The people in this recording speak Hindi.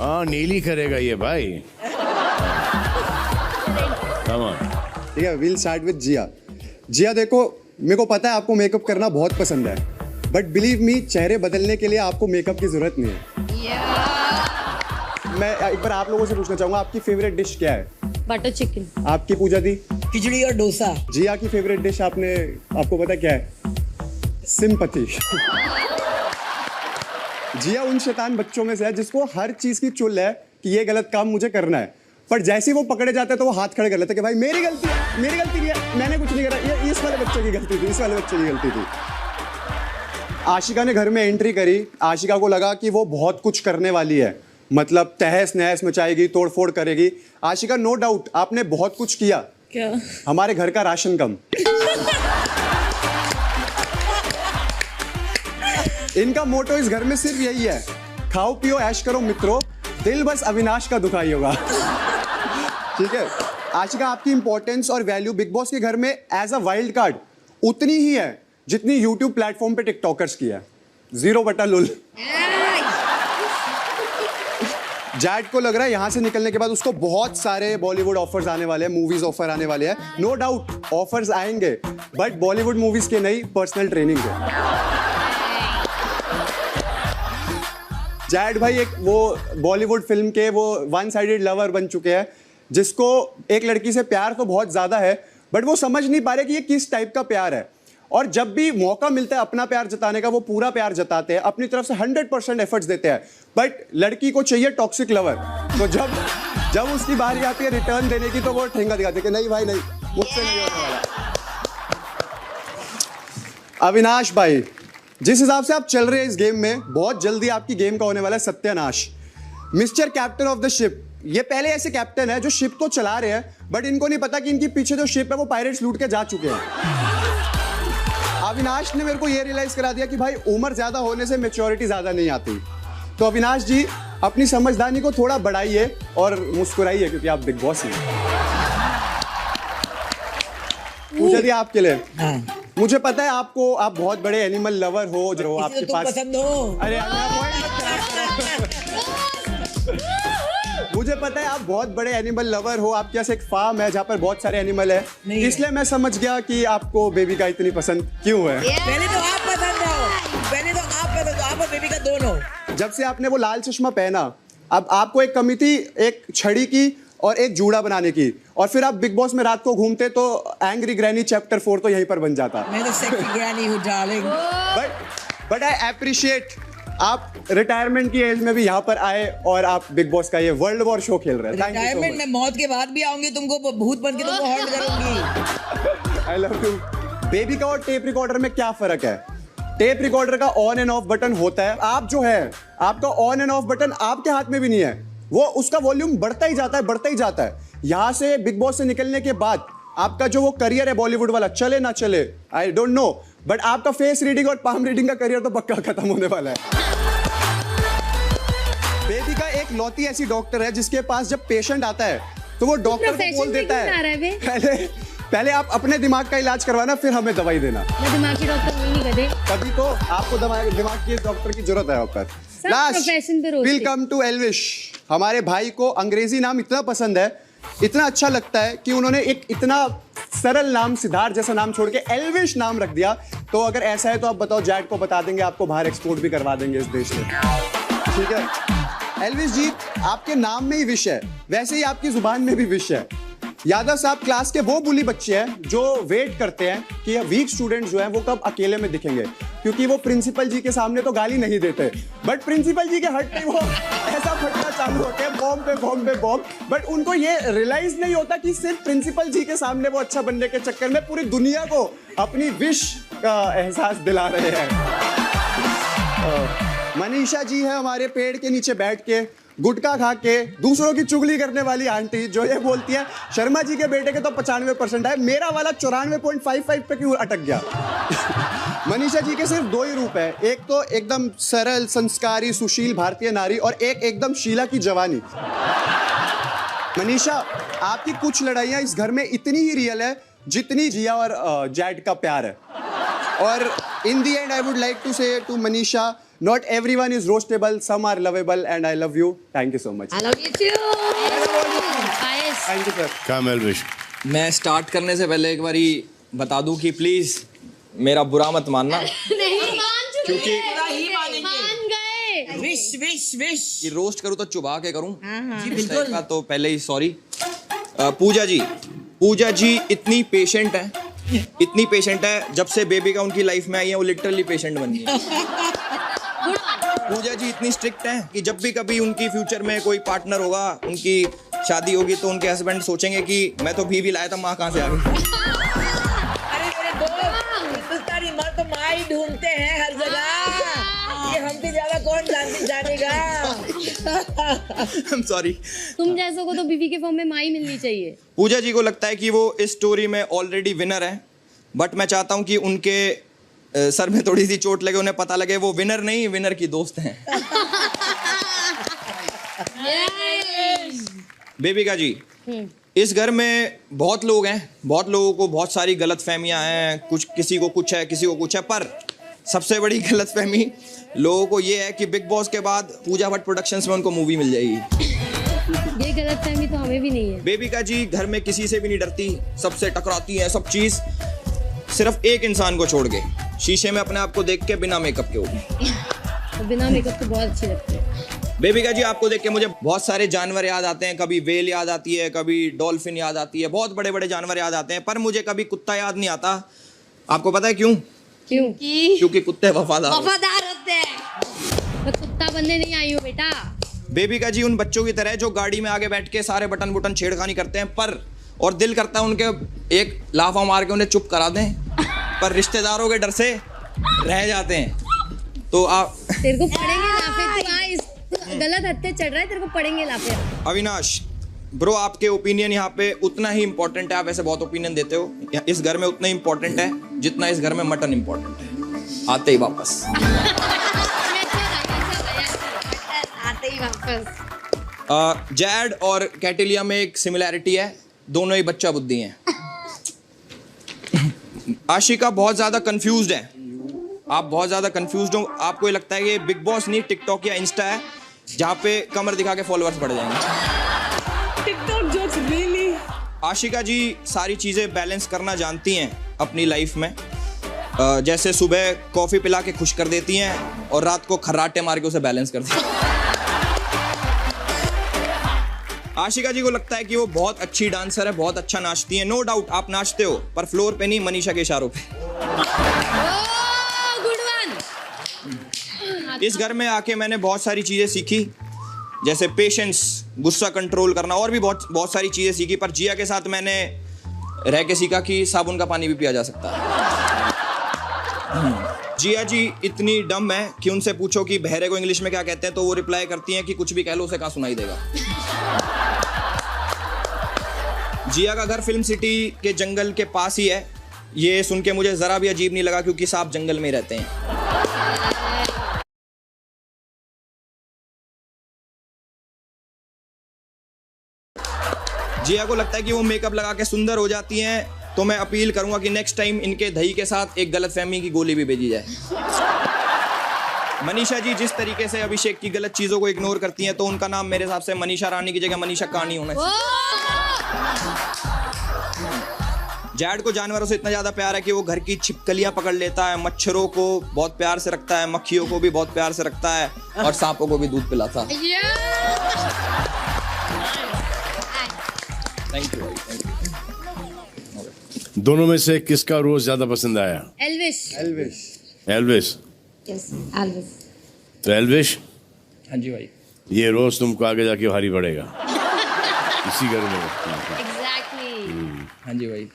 हाँ नीली करेगा ये भाई। Come on. ठीक है, विल स्टार्ट विद जिया। जिया देखो, मेरे को पता है आपको मेकअप करना बहुत पसंद है, बट बिलीव मी, चेहरे बदलने के लिए आपको मेकअप की जरूरत नहीं है। मैं एक बार आप लोगों से पूछना चाहूंगा, आपकी फेवरेट डिश क्या है? Butter chicken. आपकी पूजा दी? खिचड़ी और डोसा। जिया की फेवरेट डिश आपको पता क्या है? सिंपैथी। जिया उन शैतान बच्चों में से है जिसको हर चीज की चुल है कि ये गलत काम मुझे करना है, पर जैसे ही वो पकड़े जाते हैं तो वो हाथ खड़े कर लेते हैं कि भाई मेरी गलती है, मेरी गलती नहीं है, मैंने कुछ नहीं करा, ये इस वाले बच्चे की गलती थी, इस वाले बच्चे की गलती थी। आशिका ने घर में एंट्री करी, आशिका को लगा कि वो बहुत कुछ करने वाली है, मतलब तहस नहस मचाएगी, तोड़फोड़ करेगी। आशिका, नो डाउट आपने बहुत कुछ किया। क्या? हमारे घर का राशन कम। इनका मोटो इस घर में सिर्फ यही है, खाओ पियो ऐश करो मित्रों, दिल बस अविनाश का दुखाई होगा। ठीक है आशिका, आपकी इंपॉर्टेंस और वैल्यू बिग बॉस के घर में एज अ वाइल्ड कार्ड उतनी ही है जितनी यूट्यूब प्लेटफॉर्म पे टिकटॉकर्स की है। 0/लुल। जैड को लग रहा है यहाँ से निकलने के बाद उसको बहुत सारे बॉलीवुड ऑफर्स आने वाले हैं, मूवीज ऑफर आने वाले हैं। नो डाउट ऑफर्स आएंगे, बट बॉलीवुड मूवीज के नहीं, पर्सनल ट्रेनिंग के। जैड भाई एक वो बॉलीवुड फिल्म के वो वन साइडेड लवर बन चुके हैं, जिसको एक लड़की से प्यार तो बहुत ज्यादा है, बट वो समझ नहीं पा रहे कि ये किस टाइप का प्यार है। और जब भी मौका मिलता है अपना प्यार जताने का, वो पूरा प्यार जताते हैं, अपनी तरफ से 100% एफर्ट्स देते हैं, बट लड़की को चाहिए टॉक्सिक लवर। तो जब उसकी बारी आती है रिटर्न देने की, तो वो ठेंगा दिखाते कि नहीं भाई नहीं, मुझसे नहीं होने वाला। अविनाश भाई, जिस हिसाब से आप चल रहे हैं इस गेम में, बहुत जल्दी आपकी गेम का होने वाला है सत्यानाश। Mister captain of the ship, ये पहले ऐसे कैप्टन है जो शिप तो चला रहे हैं, बट इनको नहीं पता कि इनके पीछे जो शिप है वो पायरेट्स लूट के जा चुके हैं। अविनाश ने मेरे को ये रियलाइज करा दिया कि भाई उम्र ज्यादा होने से मैच्योरिटी ज्यादा नहीं आती। तो अविनाश जी, अपनी समझदारी को थोड़ा बढ़ाइए और मुस्कुराइए, क्योंकि आप बिग बॉस हैं। पूजा दी आपके लिए। मुझे पता है आप बहुत बड़े एनिमल लवर हो, जो आपके पास पसंद हो। अरे मुझे पता है आप बहुत बड़े एनिमल लवर हो, आपके पास एक फार्म है जहाँ पर बहुत सारे एनिमल है, इसलिए मैं समझ गया कि आपको बेबी का इतनी पसंद क्यों है। पहले तो आप पसंद हो, पहले तो आप पसंद हो, आप और बेबी का दोनों। जब से आपने वो लाल चश्मा पहना, अब आपको एक कमी थी एक छड़ी की और एक जूड़ा बनाने की, और फिर आप बिग बॉस में रात को घूमते तो एंग्री ग्रैनी चैप्टर 4 तो यहीं पर बन जाता। मैं तो सेक्सी ग्रैनी हूँ डार्लिंग। बट आई अप्रिशिएट आप रिटायरमेंट की एज में भी यहाँ पर आए और आप बिग बॉस का ये वर्ल्ड वॉर शो खेल रहे हैं। रिटायरमेंट में मौत के बाद भी आऊंगी, तुमको भूत बन के तुमको हॉन्ट करूंगी। I love you. बेबी का और टेप रिकॉर्डर में क्या फर्क है? टेप रिकॉर्डर का ऑन एंड ऑफ बटन होता है, आप जो है आपका ऑन एंड ऑफ बटन आपके हाथ में भी नहीं है, वो उसका वॉल्यूम बढ़ता ही जाता है, बढ़ता ही जाता है। यहाँ से बिग बॉस से निकलने के बाद आपका जो वो करियर है बॉलीवुड वाला, चले ना चले आई डोंट नो, बट आपका फेस रीडिंग और पाम रीडिंग का करियर तो पक्का खत्म होने वाला है। बेबी का एक लौती ऐसी डॉक्टर है जिसके पास जब पेशेंट आता है तो वो डॉक्टर को बोल देता है पहले आप अपने दिमाग का इलाज करवाना, फिर हमें दवाई देना। मैं दिमाग की डॉक्टर नहीं करे, तभी तो आपको दिमाग की डॉक्टर की जरूरत है। आपका लास्ट वेलकम टू एल्विश। हमारे भाई को अंग्रेजी नाम इतना पसंद है, इतना अच्छा लगता है कि उन्होंने एक इतना सरल नाम, सिद्धार्थ जैसा नाम छोड़ के एल्विश नाम रख दिया। तो अगर ऐसा है तो आप बताओ, जैड को बता देंगे, आपको बाहर एक्सपोर्ट भी करवा देंगे इस देश में। ठीक है एल्विश जी, आपके नाम में ही विश है, वैसे ही आपकी जुबान में भी विश है। यादव साहब क्लास के वो बुली बच्चे हैं जो वेट करते हैं कि वीक स्टूडेंट जो हैं वो कब अकेले में दिखेंगे, क्योंकि वो प्रिंसिपल जी के सामने तो गाली नहीं देते, बट प्रिंसिपल जी के हट पे वो ऐसा फटना चालू होते हैं, बॉम्ब पे बॉम्ब पे बॉम्ब। बट उनको ये रियलाइज नहीं होता कि सिर्फ प्रिंसिपल जी के सामने वो अच्छा बनने के चक्कर में पूरी दुनिया को अपनी विश का एहसास दिला रहे हैं। मनीषा जी है हमारे पेड़ के नीचे बैठ के गुटखा खा के दूसरों की चुगली करने वाली आंटी, जो ये बोलती है शर्मा जी के बेटे के तो 95% है, मेरा वाला 94.55 पे क्यों अटक गया। मनीषा जी के सिर्फ 2 ही रूप है, एक तो एकदम सरल संस्कारी सुशील भारतीय नारी और एक एकदम शीला की जवानी। मनीषा, आपकी कुछ लड़ाइयाँ इस घर में इतनी ही रियल है जितनी जिया और जैड का प्यार है। और in the end I would like to say to Manisha Not everyone is roastable. Some are lovable, and I love you. Thank you so much. I love you too. Ayes. Thank you, sir. Come Elvish. मैं स्टार्ट करने से पहले एक बारी बता दूं कि प्लीज मेरा बुरा मत मानना नहीं मान चुके क्योंकि- मान गए। विश विश विश कि रोस्ट करूं तो चुबा के करूं जी इस टाइप बिल्कुल का, तो पहले ही सॉरी। पूजा जी इतनी पेशेंट है जब से बेबी का उनकी लाइफ में आई है वो लिटरली पेशेंट बन गई है। पूजा जी इतनी स्ट्रिक्ट हैं कि जब भी कभी उनकी फ्यूचर में कोई पार्टनर होगा, उनकी शादी होगी, तो उनके हस्बैंड सोचेंगे कि मैं तो बीवी लाया था, माँ कहाँ से आ गई। अरे मेरे दोस्त हिंदुस्तानी मर्द तो माँ ही ढूंढते हैं हर जगह, ये हमसे ज्यादा कौन जानेगा। I'm sorry। तुम जैसों को तो बीवी के फॉर्म में माँ ही मिलनी चाहिए। पूजा जी को लगता है कि वो इस स्टोरी में ऑलरेडी विनर है, बट मैं चाहता हूँ कि उनके सर में थोड़ी सी चोट लगे, उन्हें पता लगे वो विनर नहीं, विनर की दोस्त हैं। बेबिका जी, इस घर में बहुत लोग हैं, बहुत लोगों को बहुत सारी गलत फहमियाँ हैं, कुछ किसी को कुछ है, किसी को कुछ है, पर सबसे बड़ी गलत फहमी लोगों को ये है कि बिग बॉस के बाद पूजा भट्ट प्रोडक्शंस में उनको मूवी मिल जाएगी। ये गलत फहमी तो हमें भी नहीं है। बेबिका जी घर में किसी से भी नहीं डरती, सबसे टकराती है, सब चीज सिर्फ एक इंसान को छोड़ के, शीशे में अपने आप को देख के बिना मेकअप के होगी। तो बिना मेकअप तो बहुत अच्छी लगती है। बेबिका जी आपको देख के मुझे बहुत सारे जानवर याद आते हैं, कभी वेल याद आती है, कभी डॉल्फिन याद आती है, बहुत बड़े बड़े जानवर याद आते हैं, पर मुझे कभी कुत्ता याद नहीं आता। आपको पता है क्यों? क्यों? क्योंकि कुत्ते वफादार होते हैं। मैं कुत्ता बनने नहीं आई हूँ बेटा। बेबिका जी उन बच्चों की तरह है जो गाड़ी में आगे बैठ के सारे बटन बुटन छेड़खानी करते हैं, पर और दिल करता है उनके एक लाफा मार के उन्हें चुप करा दें, पर रिश्तेदारों के डर से रह जाते हैं। तो आप तेरे को पड़ेंगे लाफे, तू इस गलत हत्थे चढ़ रहा है, तेरे को पड़ेंगे लाफे। अविनाश ब्रो, आपके ओपिनियन यहाँ पे उतना ही इम्पोर्टेंट है, आप ऐसे बहुत ओपिनियन देते हो, इस घर में उतना ही इम्पोर्टेंट है जितना इस घर में मटन इम्पोर्टेंट है। आते ही वापस। आते ही वापस। जैड और कैटिलिया में एक सिमिलैरिटी है, दोनों ही बच्चा बुद्धि हैं। आशिका बहुत ज्यादा कंफ्यूज्ड है, आप बहुत ज्यादा कंफ्यूज्ड हो, आपको ये लगता है कि बिग बॉस नहीं टिकटॉक या इंस्टा है जहाँ पे कमर दिखा के फॉलोअर्स बढ़ जाएंगे। TikTok jokes really. Aashika ji सारी चीजें बैलेंस करना जानती हैं अपनी लाइफ में, जैसे सुबह कॉफी पिला के खुश कर देती हैं और रात को खर्राटे मार के उसे बैलेंस करती हैं। आशिका जी को लगता है कि वो बहुत अच्छी डांसर है, बहुत अच्छा नाचती है। नो डाउट आप नाचते हो, पर फ्लोर पे नहीं, मनीषा के इशारों पे। Good one. इस घर में आके मैंने बहुत सारी चीजें सीखी, जैसे पेशेंस, गुस्सा कंट्रोल करना, और भी बहुत सारी चीजें सीखी, पर जिया के साथ मैंने रह के सीखा कि साबुन का पानी भी पिया जा सकता है। जिया जी इतनी डम है कि उनसे पूछो कि बहरे को इंग्लिश में क्या कहते हैं, तो वो रिप्लाई करती हैं कि कुछ भी कह लो, उसे कहाँ सुनाई देगा। जिया का घर फिल्म सिटी के जंगल के पास ही है, ये सुन के मुझे जरा भी अजीब नहीं लगा क्योंकि सांप जंगल में ही रहते हैं। जिया को लगता है कि वो मेकअप लगा के सुंदर हो जाती हैं, तो मैं अपील करूंगा कि नेक्स्ट टाइम इनके दही के साथ एक गलतफहमी की गोली भी भेजी जाए। मनीषा जी जिस तरीके से अभिषेक की गलत चीजों को इग्नोर करती हैं, तो उनका नाम मेरे हिसाब से मनीषा रानी की जगह मनीषा कानी होना चाहिए। जैड को जानवरों से इतना ज्यादा प्यार है कि वो घर की छिपकलियां पकड़ लेता है, मच्छरों को बहुत प्यार से रखता है, मक्खियों को भी बहुत प्यार से रखता है, और सांपों को भी दूध पिलाता है। थैंक यू भाई, थैंक यू। दोनों में से किसका रोज ज्यादा पसंद आया? एल्विश। एल्विश। यस एल्विश। तो एल्विश, हाँ जी भाई, ये रोज तुमको आगे जाके भारी पड़ेगा इसी घर में। एग्जैक्टली। हाँ जी भाई।